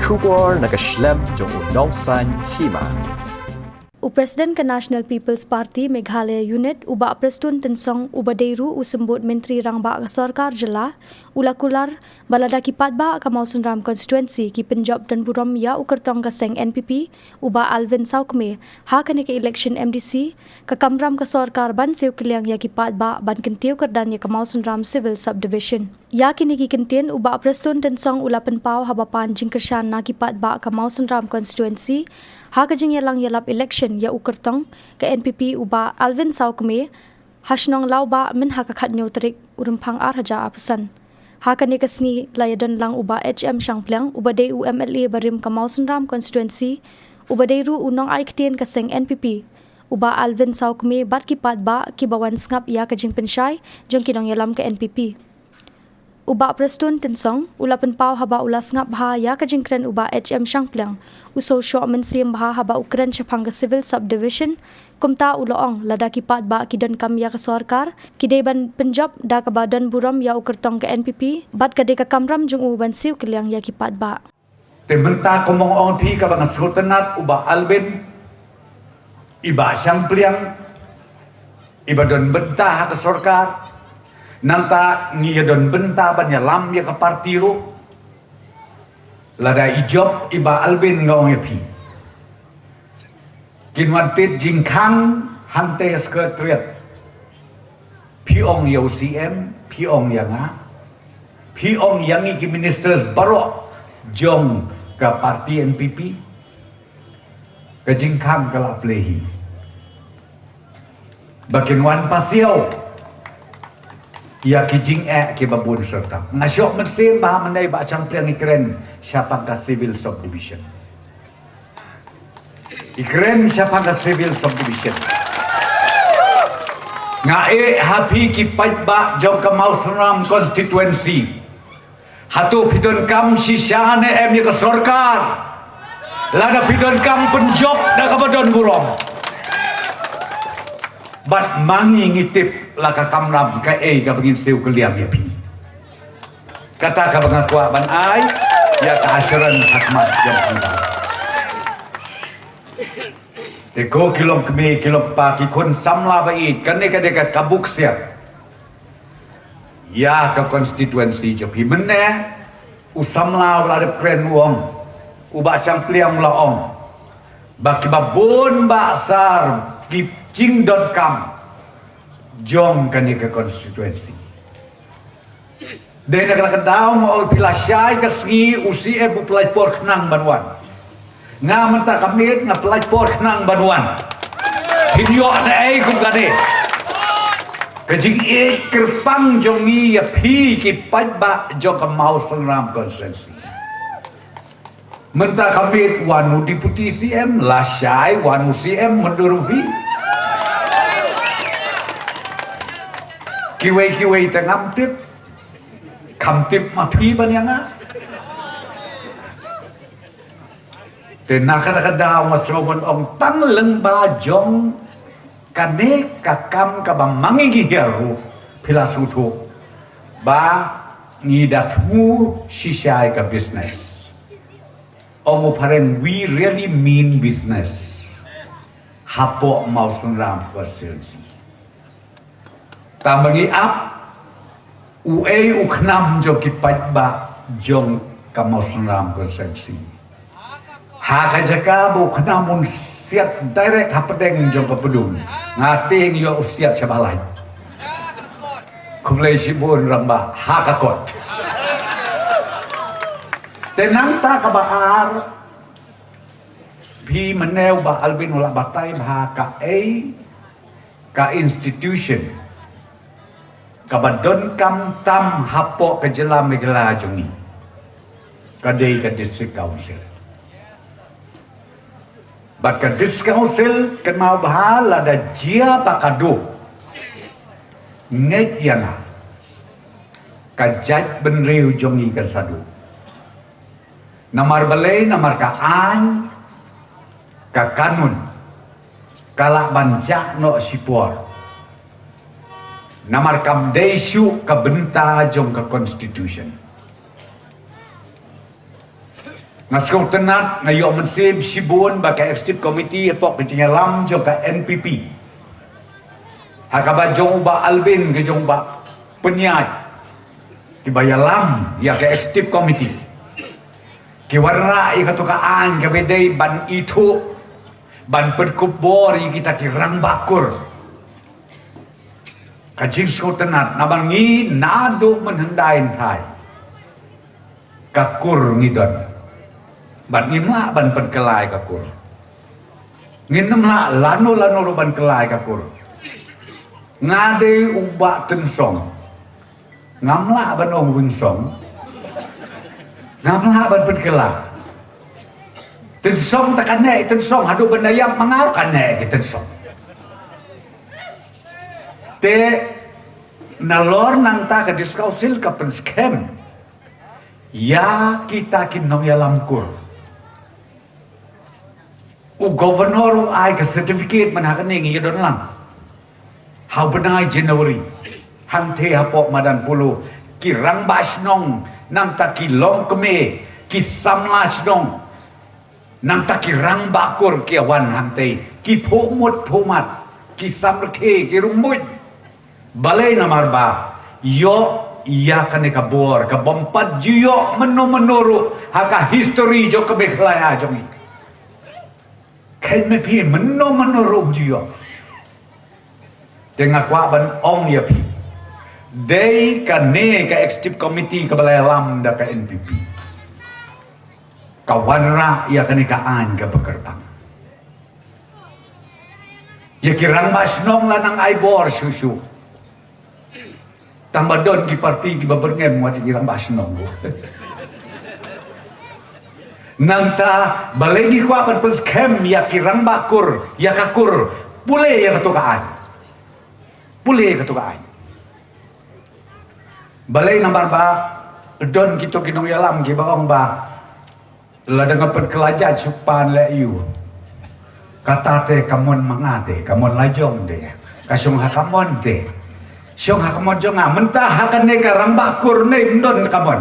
Shubor nakaslem jong unongsan hima. Presiden ke National People's Party Meghalaya Unit uba Prestun Tensong ubadeiru usembut Menteri Rangba Sarkar Jela ulakular balada kipat ba ka Mawson Ram constituency ki Punjab dan Buram ya ukertong ka Seng NPP uba Alvin Saukme ha kani ke election MDC ka Kamram ka Sarkar ban siu kiliang ya kipat ba ban kentiu kerdan ya ka Mawson Ram Civil Subdivision ya kini ki kentien uba Prestun Tensong ulapan pau habapan jingkershan na kipat ba ka Mawson Ram constituency ha kajing yalang yalap election ya ukertong ke NPP uba Alvin Saukme hasnong lauba min ha kakat nyotrik urumpang arhaja apusan ha kani kasngi layadon lang uba HM Shangplang uba de UMLA barim ka Mawson Ram constituency uba de ru unong aiktien ka Seng NPP uba Alvin Saukme bat kipat ba kibawan ngap ya kajing pensyai jong kinong yalam ke NPP uba Prestun Tensong ulapan pau haba ulas ngap ha ya kajing kren uba HM Shangplang usol syok mensim ha haba ukren chapang ke Civil Subdivision kumta uloong lada kipat ba kidan kam ya ke Sarkar kideban Punjab da ke Badan Buram ya ukertong ke NPP bat kade ka Kamram jung uban siu kiliang ya kipat ba Tementa komong ong pi ka bang sultanat uba Alvin iba Shangplang iba don bentah ke Sarkar nanta niya don benta banya lam ya ka partiro lada ijob iba Alvin ngong epi kinwan pit jingkang hante sekretariat piong ya UCM piong ya nga piong yang ki ministers baru jong ka parti NPP ka jingkang kala plehi bakinwan pasiau ya kijing ke babun serta ngasyok mensim bah mandai ba Shangplang ikren siapa ka Civil Subdivision ikren siapa ka Civil Subdivision ngae happy kipat ba jong ka Mawson Ram constituency hatu pidon kam sisane em ka Sarkar lada pidon kam Punjab da ka Badan Buram bat mangi ngitip laka Kamram ka ka bangin siu keliam ya pi kata ka bang kuat ban ai ya ka asyaran hakmat yang kita eko kilom kemi kilom pa ki kun samla bai kan ne ka de ka kabuk sia ya ka constituency je pi menne usamla wala de pren wong uba Shangplang la ong baki babon basar ki Ching.com jong kani ke konstituensi dena kena daw mo pilasyay kasngi usi bu pelajpor kenang banuan nga menta kamit nga pelajpor kenang banuan hinyo ana kung gani kajing kerpang jongi ya pi ki pajba jong ka Mawson Ram konstituensi menta kamit wanu deputi CM lasyay wanu CM menduruhi kiway tengam tip kam tip mapi banyanga tenaka kada masrobon ong tang lengba jong kane kakam kabang mangi giharu pilasutu ba ngidatmu sisay ka business omo paren we really mean business hapo Mawson Ram constituency tambagi up uknam jo kipat ba jong ka Mawson Ram constituency ha ka jaka bu knamun siat direct hapedeng jong ka pedung ngate yo usiat sabalai kumlei sibun ramba ha ka kot tenang ta ka baar bi meneu ba Alvin wala batay ha ka ka institution kabadon kam tam hapo kejela megala jongi kadai ka district council bat ka district council kan mau bahala da jia pakado nget yana kajat benriu jongi ka sadu namar balai namar ka an ka kanun kala banjak no sipor namar kam desu ka benta jong ka constitution Ngaskau tenat ngayo mensib sibun baka executive committee epok pencingalam juga NPP. Hakaba jong ba Albin ke jong ba penyat. Kibayalam ya ke executive committee. Kiwarra ikatukaan kabedai ban itu ban perkubor kita kirang bakur. Kajing skau tenat nabang ngi nado menhendain thai. Kakur ngidon. Ban ngimla ban penkelai kakur. Nginemla lano ban kelai kakur. Ngade ubak tensong. Ngamla ban ong winsong. Ngamla ban penkelai. Tensong takkan naik tensong hadu bendayam mengal kan naik tensong. Te nalor nang ta ke diskusil ke penskem. Ya kita kinong ya lamkur. U governor ai ke certificate manakan ni ngi don lang. Hau benai January. Hang te hapok madan pulu kirang basnong nang ta kilong keme kisamlas nong nang ta kirang bakur kiawan hang te ki phomut phomat kisam rke kirumut balai namar ba yo iya kane kabor ka bompat juyo menuru haka history jo kebeklaya jongi kan me pi menuru juyo tengah kwa ban ong ya pi dei kane ka executive committee ka balai lam da ka NPP kawan ra ya kane kaan ka bekerbang ya kirang basnong lanang aibor susu tambah don ki parti ki baberngem wati kirang basnong nanta balegi ko apan penskem ya kirang bakur ya kakur pule ya ketukaan balai nambar ba don kita kinong yalam ki baong ba ladang perkelaja supan le yu kata te kamon mangate kamon lajong de kasung hakamon te syong hakamon jonga mentah hakan ne karang bakur ne don kamon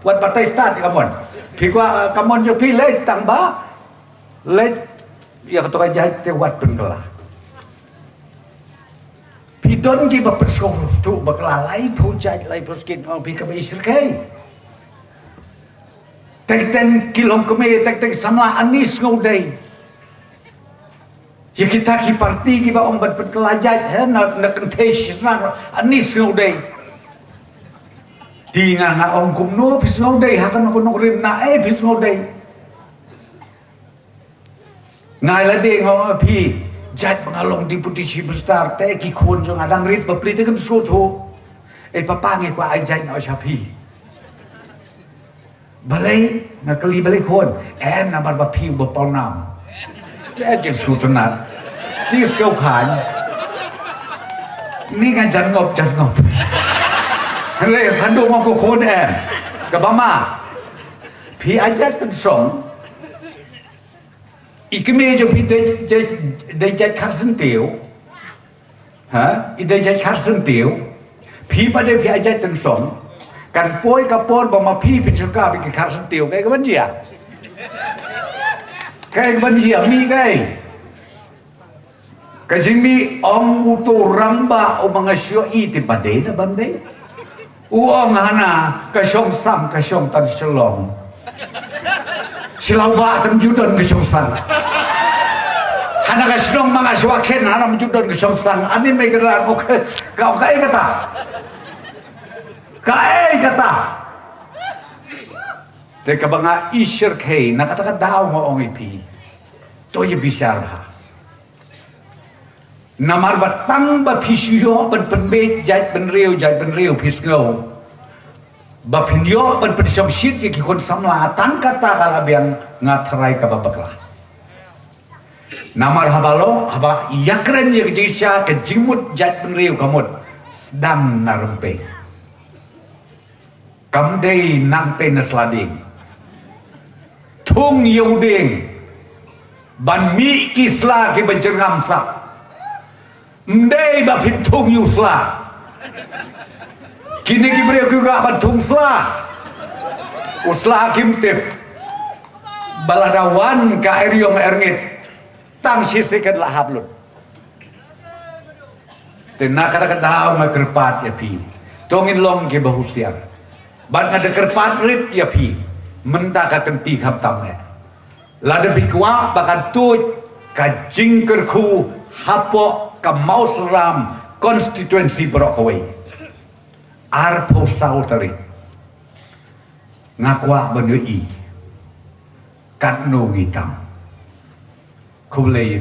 wat partai start kamon pikwa kamon jo pi le tamba le ya ketua jahit te wat penkela pidon ki ba perskong tu baklalai project lai proskin ong pi kabai sirkai tek kilom keme tek samla anis ngaudai ya kita ki parti ki ba ong bat penkelajat na kentesh na anis ngaudai di nga ong kumno pis ngaudai hakan ko rim na pis ngaudai ngai la de ngau pi jat pengalong deputi chief besar te ki khon jong adang rit bapli te kan so tho papange kwa ai jat na chapi balai na kali balai khon na bar ba pi ba pau nam che je su tanat ti skau khan ni kan jan ngop le kan do mo ko khon ka ba ma pi ai jat kan song ikme jo pi de jat kharsen teu i de jat kharsen teu pi pa de pi ai jat kan song kan poi ka pon ba ma pi pin ka bi ka kharsen teu kai ka ban jia kai ban jia mi kai ka jimi ong uto ramba o mga syo iti bade na bande uong hana ka syong sam ka syong tan shalong silaw ba tan judon ka syong san hana ka syong mga swaken hana judon ka syong san ani may geran okay ka kai kata te ka banga isir kay nakataka daw mo ong ipi to ye bisar ha namar batang ba pisyo ban penbet jat ban reu pisngau ba pinyo ban pensyam shit ki kon samla tang kata kalabian ngatrai ka babakla namar habalo haba yakren ye jisya ke jimut jat ban reu kamut sedang narumpe kamdei nang te naslading thung yuding ban mi kisla ki bencerngam sa mdei ba phit thung yusla kini ki breu ki ga ban thung sla usla kim tip baladawan ka eryong erngit tang sisikan lahablot tinakadakadaw magkerpat ya pi tongin long ke bahusiar ban ngadekerpat rit ya pi menta ka tenti khap tamne lada bikwa bakan tuj ka jingkerku hapo ka mausram konstituensi Brokawai arpo sautari ngakwa benui kat no ngitang kulay